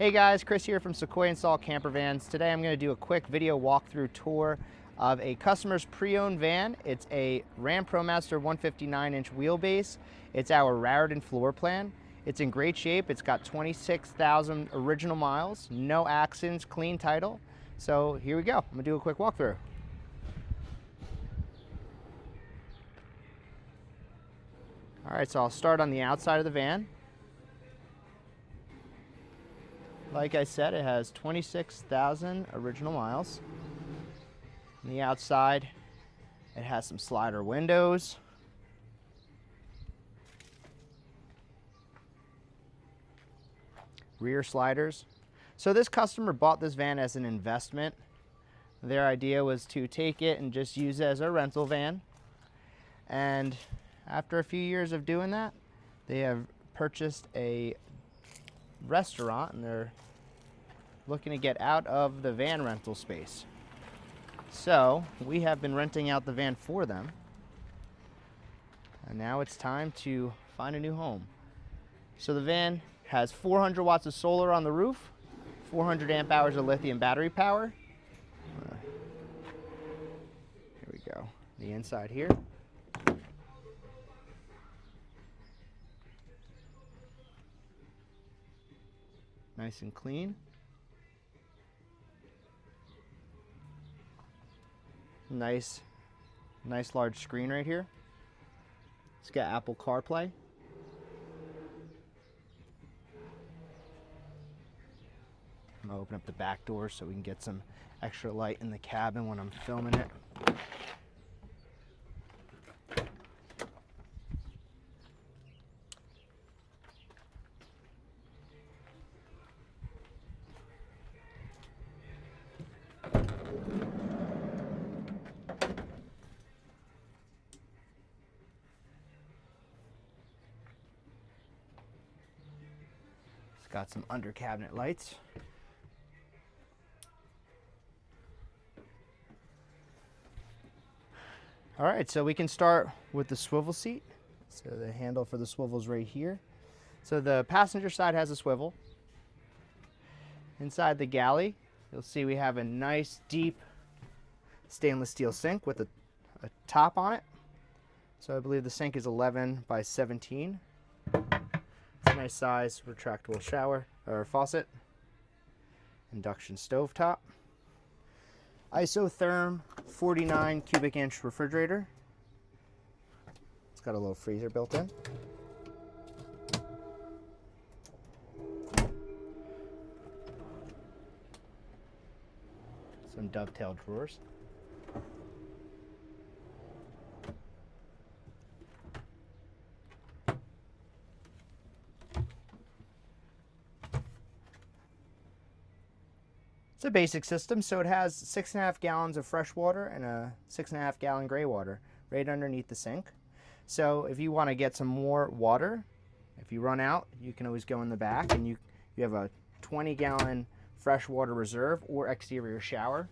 Hey guys, Chris here from Sequoia Install Camper Vans. Today I'm going to do a quick video walkthrough tour of a customer's pre-owned van. It's a Ram ProMaster 159-inch wheelbase. It's our Raritan floor plan. It's in great shape. It's got 26,000 original miles, no accidents, clean title. So here we go. I'm going to do a quick walkthrough. All right, so I'll start on the outside of the van. Like I said, it has 26,000 original miles. On the outside, it has some slider windows. Rear sliders. So this customer bought this van as an investment. Their idea was to take it and just use it as a rental van. And after a few years of doing that, they have purchased a restaurant and they're looking to get out of the van rental space. So we have been renting out the van for them, and now it's time to find a new home. So the van has 400 watts of solar on the roof, 400 amp hours of lithium battery power. Here we go, the inside here. Nice and clean. Nice large screen right here. It's got Apple CarPlay. I'm gonna open up the back door so we can get some extra light in the cabin when I'm filming it. Got some under cabinet lights. All right, so we can start with the swivel seat. So the handle for the swivel is right here. So the passenger side has a swivel. Inside the galley, you'll see we have a nice deep stainless steel sink with a top on it. So I believe the sink is 11 by 17. Nice size retractable shower or faucet, induction stovetop, isotherm 49 cubic inch refrigerator. It's got a little freezer built in. Some dovetail drawers. It's a basic system, so it has 6.5 gallons of fresh water and a 6.5 gallon gray water right underneath the sink. So if you want to get some more water, if you run out, you can always go in the back and you have a 20 gallon fresh water reserve or exterior shower.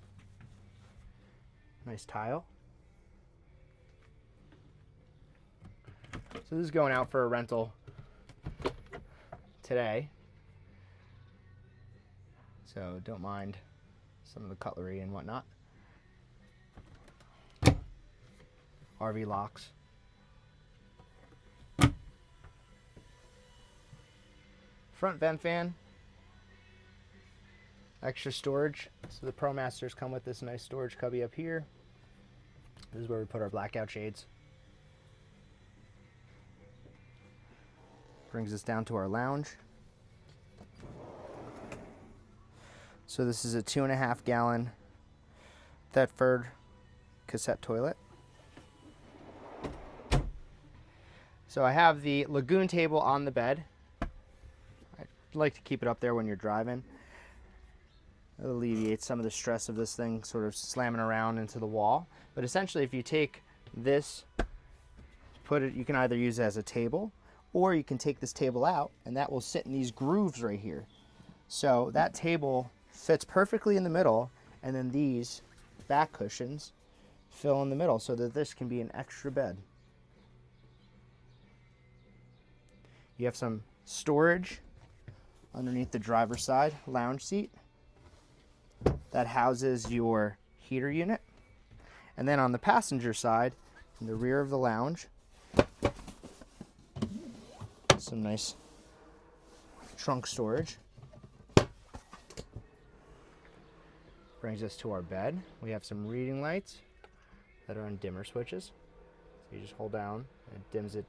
Nice tile. So this is going out for a rental today. So don't mind some of the cutlery and whatnot. RV locks. Front vent fan. Extra storage. So the ProMasters come with this nice storage cubby up here. This is where we put our blackout shades. Brings us down to our lounge. So this is a 2.5 gallon Thetford cassette toilet. So I have the lagoon table on the bed. I like to keep it up there when you're driving. It alleviates some of the stress of this thing sort of slamming around into the wall. But essentially, if you take this, you can either use it as a table, or you can take this table out and that will sit in these grooves right here. So that table fits perfectly in the middle, and then these back cushions fill in the middle so that this can be an extra bed. You have some storage underneath the driver's side lounge seat. That houses your heater unit. And then on the passenger side, in the rear of the lounge, some nice trunk storage. Brings us to our bed. We have some reading lights that are on dimmer switches. So you just hold down and it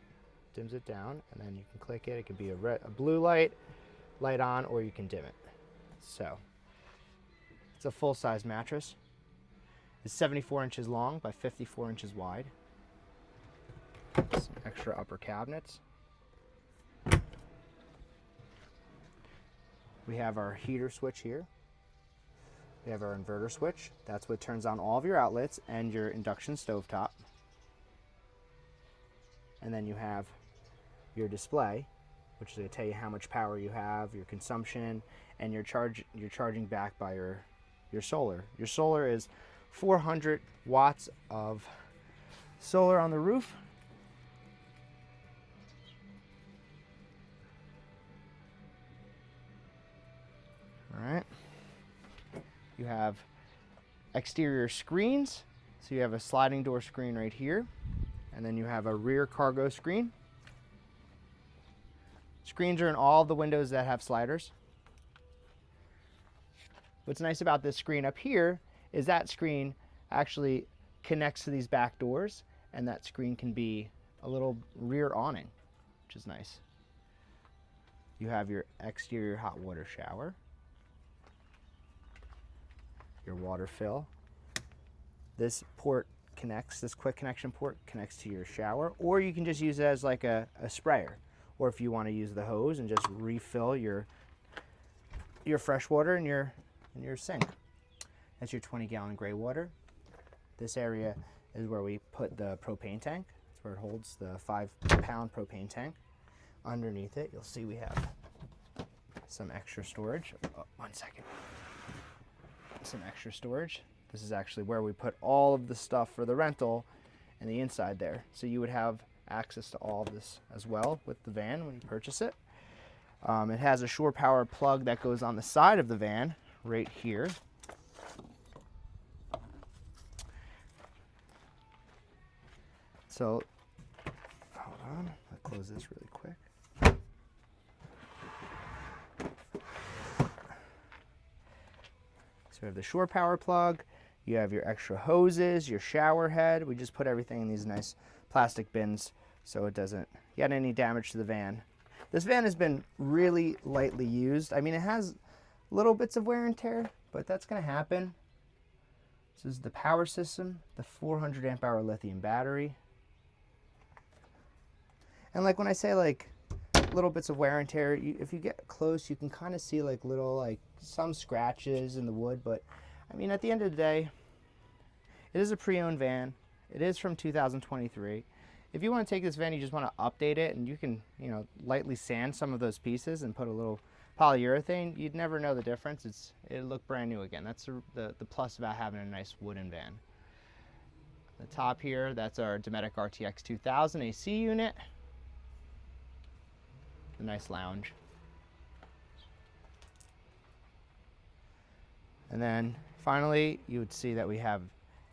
dims it down, and then you can click it. It could be a blue light on, or you can dim it. So it's a full-size mattress. It's 74 inches long by 54 inches wide. Some extra upper cabinets. We have our heater switch here. We have our inverter switch. That's what turns on all of your outlets and your induction stovetop. And then you have your display, which is going to tell you how much power you have, your consumption, and you're charging back by your solar. Your solar is 400 watts of solar on the roof. All right. You have exterior screens. So you have a sliding door screen right here, and then you have a rear cargo screen. Screens are in all the windows that have sliders. What's nice about this screen up here is that screen actually connects to these back doors, and that screen can be a little rear awning, which is nice. You have your exterior hot water shower, your water fill. This port connects, this quick connection port connects to your shower, or you can just use it as like a sprayer, or if you want to use the hose and just refill your fresh water in your sink. That's your 20-gallon gray water. This area is where we put the propane tank. That's where it holds the 5-pound propane tank. Underneath it, you'll see we have some extra storage. Oh, 1 second. Some extra storage. This is actually where we put all of the stuff for the rental and the inside there. So you would have access to all of this as well with the van when you purchase it. It has a shore power plug that goes on the side of the van right here. So, hold on, I'll close this really quick. So we have the shore power plug, you have your extra hoses, your shower head. We just put everything in these nice plastic bins so it doesn't get any damage to the van. This van has been really lightly used. I mean, it has little bits of wear and tear, but that's going to happen. This is the power system, the 400 amp hour lithium battery. And like when I say like little bits of wear and tear, if you get close, you can kind of see like little, like some scratches in the wood. But I mean, at the end of the day, it is a pre-owned van. It is from 2023. If you want to take this van, you just want to update it, and you can, you know, lightly sand some of those pieces and put a little polyurethane. You'd never know the difference. It'll look brand new again. That's the plus about having a nice wooden van. The top here, that's our Dometic RTX 2000 AC unit. A nice lounge. And then finally, you would see that we have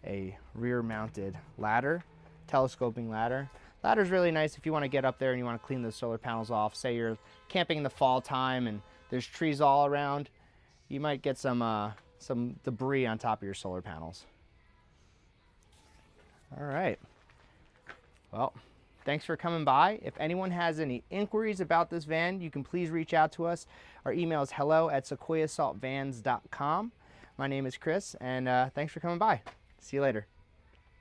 a rear mounted ladder, telescoping ladder. Ladder's really nice if you want to get up there and you want to clean those solar panels off. Say you're camping in the fall time and there's trees all around, you might get some debris on top of your solar panels. All right. Well, thanks for coming by. If anyone has any inquiries about this van, you can please reach out to us. Our email is hello@sequoiasaltvans.com. My name is Chris, and thanks for coming by. See you later.